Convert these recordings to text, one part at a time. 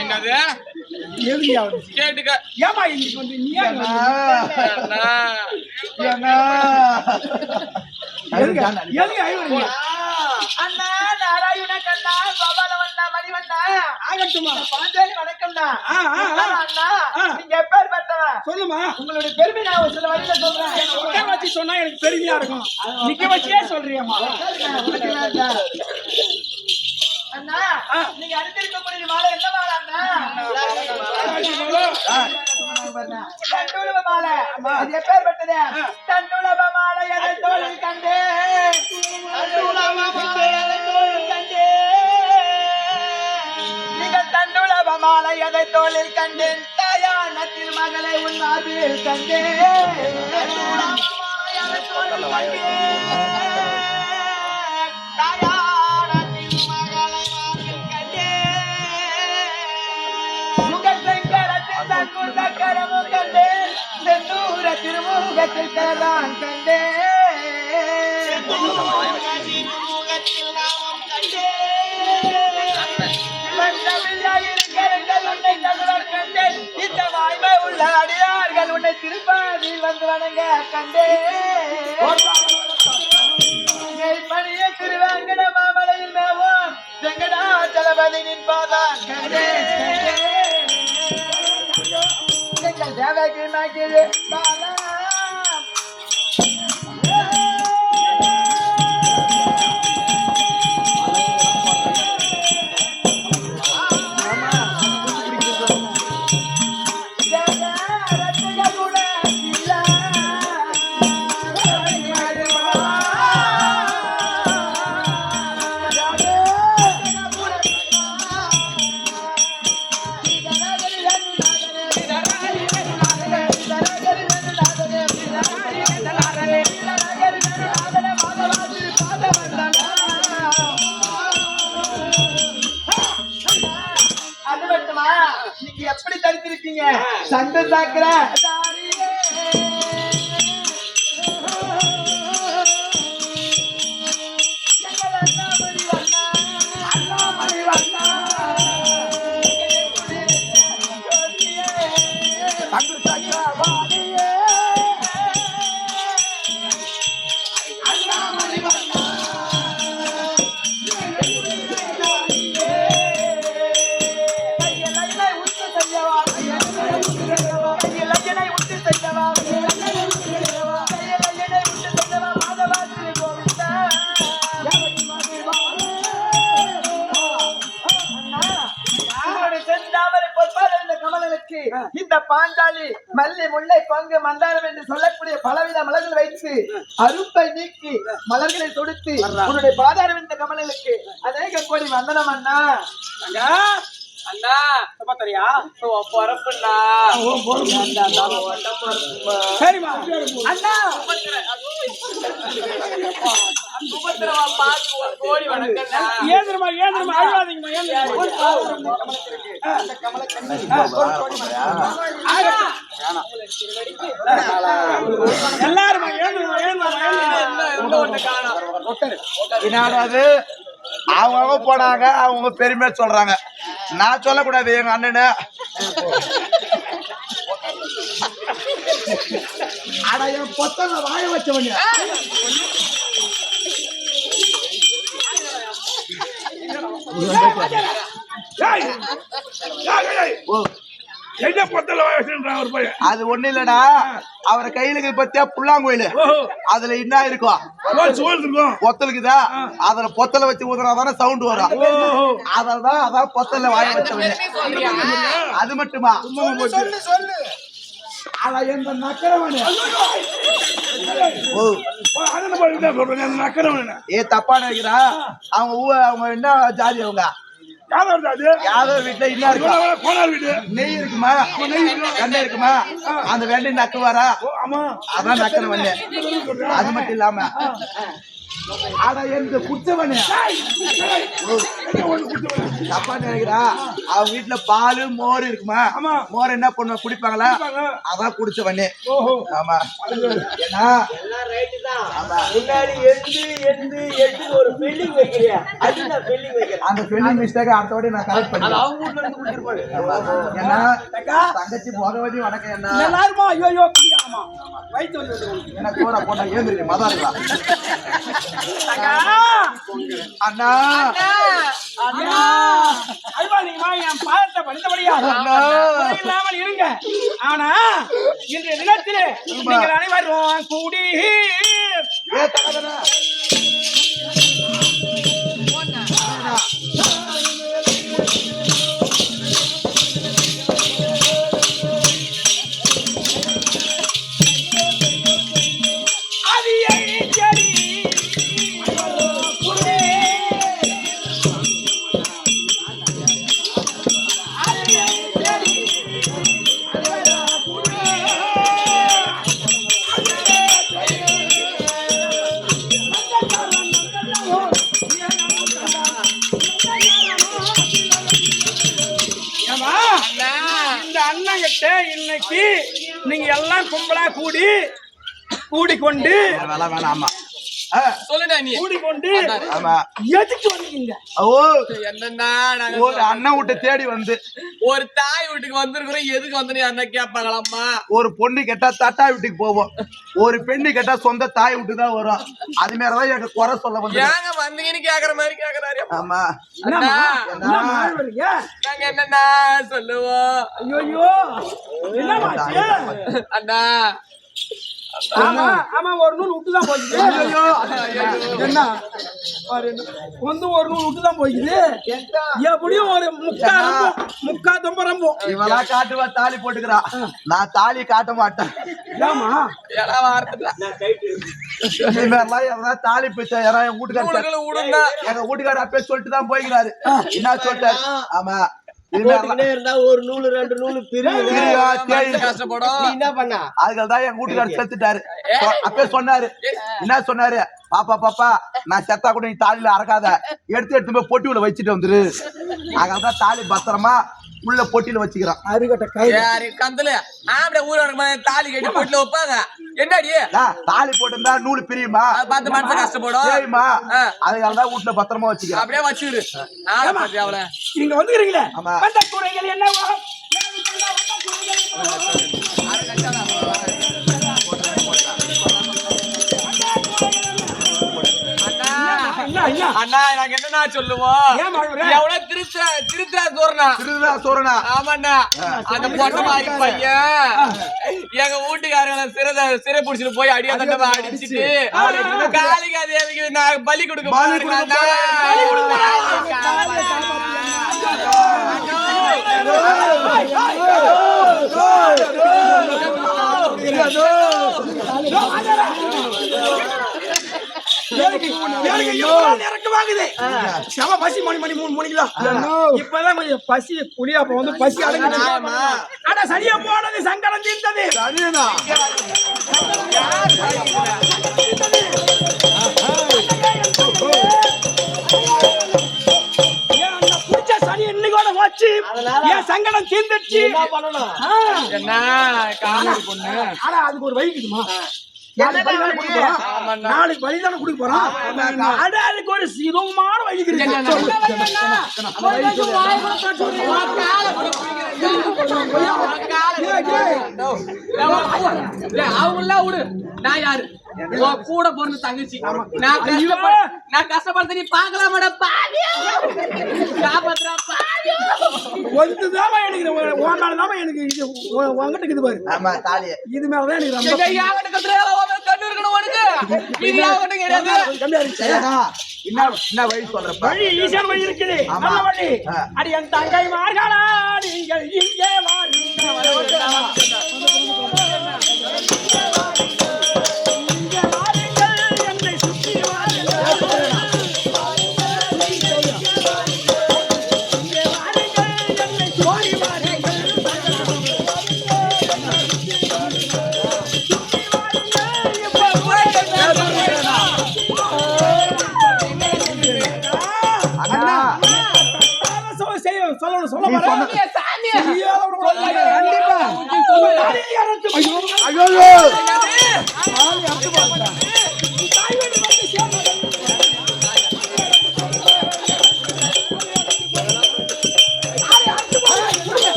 எங்கது கேட்டுக்க. ஏமா இன்னைக்கு வந்து நீ அண்ணா நாராயண கண்ணா கோபாலவண்ணா மணிவண்ணா ஆகட்டுமா பாஞ்சாலி வணக்கம்ண்ணா. அண்ணா நீங்க எப்பேற்பட்டவன் சொல்லுமா. உங்களுடைய பெருமை நான் ஒரு சில வழியில சொல்றேன். உட்கார வச்சு சொன்னா எனக்கு பெருமையா இருக்கும். நிக்க வச்சே சொல்றியம்மா. அண்ணா நீங்க அணிந்திருக்கக்கூடிய மாலை என்ன மாலை அண்ணா? தண்டுலப மாலை. அது எப்பேற்பட்டது? தண்டுலப மாலை எதை தோளில் கண்டேன். நீங்கள் தண்டுலப மாலை எதை தோளில் கண்டேன். தாயானத்தில் மகளை உன் மார்பில் கண்டேன். திருமுகத்தில் கதான் கண்டேன். இந்த வாய்மை உள்ள அடியார்கள் உன்னை திருப்பாதியில் வந்து வணங்க கண்டேன். பணிய திருவாங்கட மாமலையில் மேவோம் வெங்கடா தளபதி நின்பாதான் கண்டேன். தேவகி மகிழ் பாலா எப்படி தடுத்திருக்கீங்க? சண்டை சாக்கிற இந்த பாஞ்சாலி மல்லி முல்லை கொங்கு மந்தாரம் என்று சொல்லக்கூடிய பலவித மலர்கள் வைத்து அருப்பை நீக்கி மலர்களை தொடுத்து உன்னுடைய பாதாரம் இந்த கமலங்களுக்கு அநேக கோடி வந்தனம் அண்ணா. அண்ணா தெரியா பொறப்புண்ணா. சரிமா அண்ணா பார்த்து ஒரு கோடி வணக்கம்ண்ணா. ஏந்திரமா ஏந்திரமா அழுவாதீங்கம்மா. எல்லாருமா ஏந்திரமா என்னாவது அவங்க போனாங்க, அவங்க பெருமையா சொல்றாங்க. நான் சொல்லக்கூடாது. எங்க அண்ணனு ஆனா என் பொத்தங்க வாய வச்சவங்க அது ஒண்ணு இல்லடா. அவரை கையிலுக்கு பத்தியா புல்லாங்குயிலு, அதுல என்ன இருக்கும்? பொத்தலுக்குதா, அதுல பொத்தல வச்சு ஊதுனாதானே சவுண்ட் வரும். அததான் அதான் பொத்தல வாய வச்சவங்க. அது மட்டுமா? ஏ தப்பா நினைக்கிறா. அவங்க என்ன ஜாதி? அவங்க யாதவ வீட்டுல என்ன இருக்கு? நெய் இருக்குமா? வெண்ணெய் இருக்குமா? அந்த வெண்ணெய் நக்குவாரா? அதான் நக்கன வெண்ணெய். அது மட்டும் இல்லாம அட எந்த குச்சவனே தப்பா நினைக்கிறா அவ வீட்டுல பால் மோர் இருக்குமா ஆமா. மோர் என்ன பண்ணுவ குடிப்பாங்களா அதான் குடிச்சவனே. ஆமா ஏன்னா முன்னாடி எட்டு ஒரு பில்டிங் வைக்கிறியா அதுதான் பில்டிங் வைக்கிறேன் அந்த பெண்ணிங் மிஸ்டேக் அடுத்த வாட்டி நான் கரெக்ட் பண்ணேன். அவங்க வீட்டுல இருந்து குடிச்சிருப்பாரு ஏன்னா தங்கச்சி போகவதி வணக்கம் என்ன எல்லாருமா ஐயோ குடியாமா வயிற்று வந்து என்ன கூட போட்டா ஏந்திரி மதம் இருக்கலாம். அண்ணா அல்வாதிகமா என் பாதத்தை படித்தபடியா இல்லாமல் இருங்க. ஆனா இன்றைய தினத்திலே நீங்கள் அனைவரும் கூடி ஏ தகதனா இன்னைக்கு நீங்க எல்லாம் கும்பலா கூடிக்கொண்டு வேணாமா சொல்லுடா நீ கூடிக்கொண்டு ஆமா எதுக்கு வந்தீங்க? ஓ என்னன்னா நாங்க ஒரு அண்ணன் வீட்டை தேடி வந்து ஒரு தாய் வீட்டுக்கு வந்திருக்கிறோம். எதுக்கு வந்து நீ அண்ணன் கேட்பாங்களாம்மா? ஒரு பொண்ணு கேட்டா தட்டா வீட்டுக்கு போவோம், ஒரு பெண்ணு கேட்டா சொந்த தாய் வீட்டுக்கு தான் வரும். அது மாதிரிதான் எனக்கு குறை சொல்ல வந்து ஏங்க வந்தீங்கன்னு கேக்குற மாதிரி கேக்குறாரு. ஆமா அண்ணா, வரீங்க? நாங்க என்னன்னா சொல்லுவோம். ஐயோ என்னமாச்சு? அண்ணா ஆமா ஆமா ஒரு நூல் விட்டுதான் போயிடுது. என்ன வந்து ஒரு நூல் விட்டுதான் போயிடுது. எப்படியும் ஒரு முக்கா தொம்பரம்போ இவளா காட்டுவா தாலி போட்டுக்கிறா, நான் தாலி காட்ட மாட்டேன். ஆமா எல்லாம் வார்த்தை தாலி பிச்சை யாரா என் வீட்டுக்கார விடுங்க. எங்க வீட்டுக்கார அப்பே சொல்லிட்டு தான் போய்கிறாரு. என்ன சொல்லிட்டாரு? ஆமா இருந்தா ஒரு நூல் ரெண்டு நூல் கஷ்டப்படும். என்ன பண்ண அதுதான் என் வீட்டுக்காரர் செத்துட்டாரு. அப்பே சொன்னாரு, என்ன சொன்னாரு? பாப்பா நான் செத்தா கூட நீ தாலியில அறக்காத, எடுத்து போய் பொட்டியில வச்சுட்டு வந்துரு. அதான் தாலி பத்திரமா உள்ள பொட்டியில வச்சுக்கிறான். கந்தல ஊர தாலி கட்டி பொட்டில வைப்பாங்க. என்னடி தாலி போட்டிருந்தா நூல் பிரியுமா? பார்த்து மனசு கஷ்டப்படும். சரிம்மா, அதுதான் வீட்டுல பத்திரமா வச்சுக்கிறேன். அப்படியே வச்சுரு. அவளை நீங்க வந்துக்கிறீங்களே அந்த குறைகள் என்ன? அண்ணா நாங்க என்னன்னா சொல்லுவோம், எவ்வளவு திருத்தா சோறனா. ஆமாண்ணா, அந்த பொண்ணு மாதிரி பையன் எங்க வீட்டுக்காரங்களை சிறை பிடிச்சிட்டு போய் அடியா தண்டமா அடிச்சுட்டு காளிகா தேவிக்கு நான் பலி கொடுக்க இப்பதான் கொஞ்சம் பசி புளியா வந்து பசி அடங்குது. ஆனா சரியா போனது சங்கடம் தீர்ந்தது. புடிச்ச சனி இன்னைக்கோட வச்சு என் சங்கடம் தீர்ந்துச்சு. என்ன காதல் பொண்ணு? ஆனா அதுக்கு ஒரு வழிக்குதுமா, நாளைக்கு வழிதான குடிக்க போறோம். அதுக்கு ஒரு சிவமான வழி அவங்களாம் விடு. நான் யாரு? கூட பிறந்த தங்கச்சி. நான் கஷ்டப்படுத்த நீ பாக்கலாமாடா? காப்பாத்துறா எனக்கு இது பாரு. இது மேலதான் என்ன வழி சொல்றப்ப வழி ஈஸியான வழி இருக்குது. நல்ல வழி. அடி என் தங்கை மார்களா, நீங்கள் இங்கே என்னை சுற்றி வாருங்கள். சொல்ல நீ போறேன் சொன்ன- சாமி கண்டிப்பா தாலியை அறுத்து ஐயோ ஐயோ தாலி அறுத்து போறா தாய் வீடு வந்து சேர்ந்து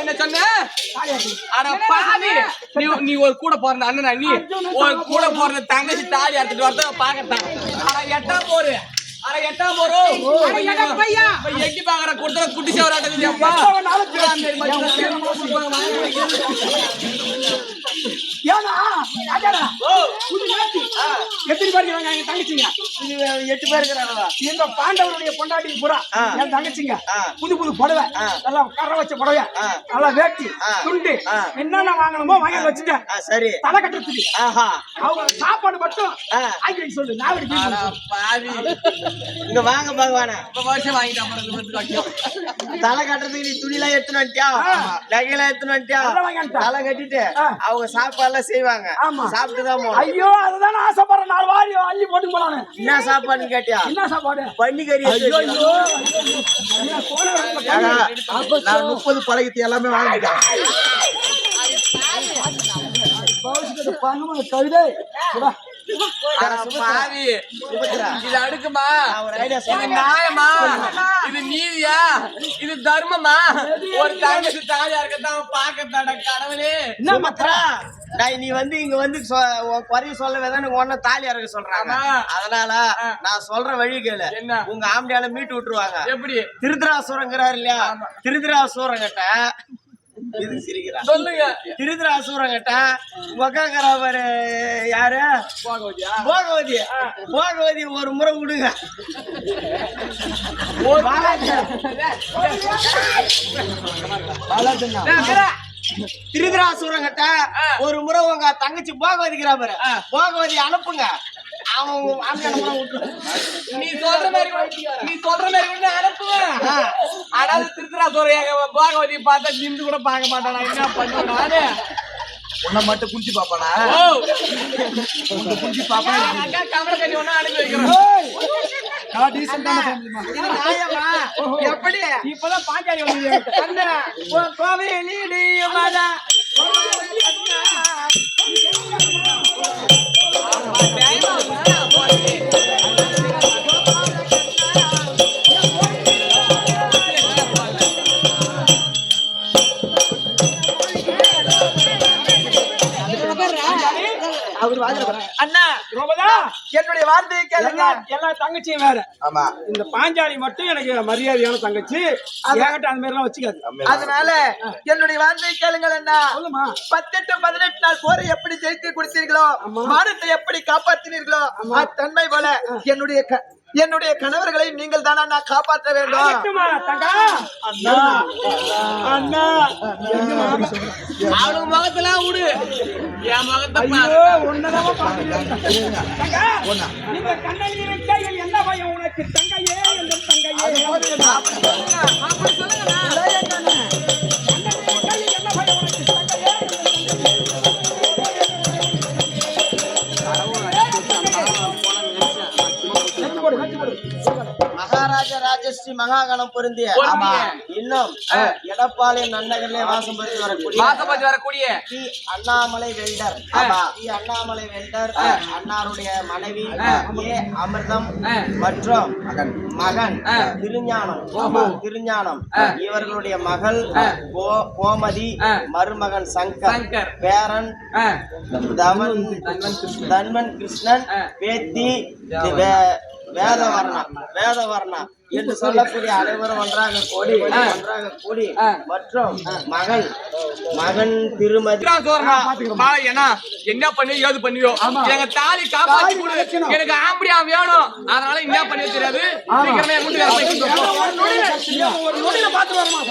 என்ன சொன்ன அட பாவி நீ ஒரு கூட போற அண்ணனா நீ ஒரு கூட போற தங்கச்சி தாலி அறுத்துட்டு வரத பாக்கத்தான் அட எட்டா போரு அட எட்டா போறோ எக்கி பாக்குற கொடுத்த குட்டி சேவராட்டது அப்பா ஏனா அடடா புது நாட்டி எத்தனை பேர் இருக்காங்க என் தங்கச்சிங்க 8 பேர் இருக்கிறாங்களா எங்க பாண்டவருடைய பொண்டாட்டி பூரா என் தங்கச்சிங்க புது புது புடவை நல்லா கரை வச்ச புடவை நல்லா வேட்டி துண்டு என்னென்ன வாங்கணுமோ வாங்கி வச்சுட்டேன் சரி தலை கட்டுறதுக்கு ஆஹா அவங்க சாப்பாடு மட்டும் ஆக்கி சொல்லு நான் இப்படி அட பாவி இங்க வாங்க பகவானே இப்ப வருஷம் வாங்கிட்டா அப்புறம் தலை கட்டுறதுக்கு நீ துணிலாம் எடுத்துன்னு வந்துட்டியா நகையெல்லாம் எடுத்துன்னு வந்துட்டியா எல்லாம் வாங்கி வந்துட்டேன். தலை கட்டிட்டு அவங்க சாப்பாடுலாம் செய்வாங்க ஆமா. சாப்பிட்டுதான் போகணும் ஐயோ அதுதான் ஆசைப்படுறேன் 4 வாரி அள்ளி போட்டு போனானு என்ன சாப்பாடுன்னு கேட்டியா என்ன சாப்பாடு பன்னிக்கறி ஐயோ ஐயோ ஐயா, போன வாரத்துல நான் 30 பழகத்தை எல்லாமே வாங்கிட்டேன் கவிதை அட பாவி இது அடுக்குமா ஒரு ஐடியா இது சொல்லுங்க நியாயமா இது நீதியா இது தர்மமா ஒரு தங்கச்சி தாலியா இருக்கத்தான் பாக்கத்தாட கடவுளே என்ன மத்ரா நீ வந்து இங்க வந்து உன் குறைய சொல்ல வேதான்னு உன்ன தாலி அறக்க சொல்றாங்க ஆமா. அதனால நான் சொல்ற வழி கேளு என்ன? உங்க ஆம்படியால மீட்டு விட்டுருவாங்க எப்படி திருதராசூரங்கிறாரு இல்லையா திருதராசூரங்கிட்ட இது சிரிக்கிறா சொல்லுங்க திருதராசூரங்கிட்ட உக்காங்கிறவர் யாரு போகவதி போகவதி ஒரு முறை விடுங்க திருதராசூரங்கிட்ட ஒரு முறை உங்க தங்கச்சி போகவதிக்கிறா பாரு போகவதி அனுப்புங்க அவன் ஆம்படியான விட்டுரு நீ சொல்ற மாதிரி ஒண்ணு அனுப்புவேன் ஆனாலும் திருத்தரா சொல்ற பாகவதி பார்த்தா நின்று கூட பார்க்க மாட்டானா என்ன பண்ணுவேன் நானு உன்னை மட்டும் குடிச்சு பாப்பானா குடிச்சு பாப்பா அக்கா கமல கட்டி ஒண்ணா அனுப்பி வைக்கிறேன் இது நியாயமா எப்படி இப்பதான் பாஞ்சாலி வந்து கோவிலிடியும் மதா அண்ணா ரோபதா என்னுடைய வார்த்தையை கேளுங்க எல்லா தங்கச்சியும் வேற ஆமா இந்த பாஞ்சாலி மட்டும் எனக்கு மரியாதையான தங்கச்சி ஏகட்ட அந்த மாதிரி எல்லாம் வச்சுக்காது அதனால என்னுடைய வார்த்தையை கேளுங்கள் அண்ணா சொல்லுமா 18 நாள் போரை எப்படி ஜெயித்து கொடுத்தீர்களோ மானத்தை எப்படி காப்பாற்றினீர்களோ தன்மை போல என்னுடைய கணவர்களை நீங்கள் தானா நான் காப்பாற்ற வேண்டும் ஆகட்டுமா, தங்கா? அண்ணா அண்ணா அவனுக்கு முகத்தெல்லாம் விடு என் முகத்தை ஐயோ உன்னதாம பாக்குறேன் தங்கா இந்த கண்ணலி கையில் என்ன பயம் உனக்கு தங்கையே என்ற தங்கையே அப்படி சொல்லுங்க கையில் என்ன பயம் உனக்கு தங்கையே மகாராஜா ராஜஸ்ரீ மகாகணம் பொருந்திய இன்னும் எடப்பாளைய நன்னகரிலே வாசம் பெற்று வரக்கூடிய T. Annamalai welder Annamalai welder அன்னாருடைய மனைவி ஏ. அமிர்தம் மற்றும் மகன் திருஞானம் இவர்களுடைய மகள் கோமதி மருமகன் சங்கர் பேரன் தன்வன் கிருஷ்ணன் பேத்தி வேதவர்ணா என்று சொல்லக்கூடிய அனைவரும் ஒன்றாக கூடி மற்றும் மகன் திருமதி என்ன பண்ணி ஏது பண்ணியோ எங்க தாலி காப்பாத்தி கொடு எனக்கு ஆம்படியா வேணும் அதனால என்ன பண்ணி தெரியாது சீக்கிரமே ஒரு நொடியில பாத்து வரமா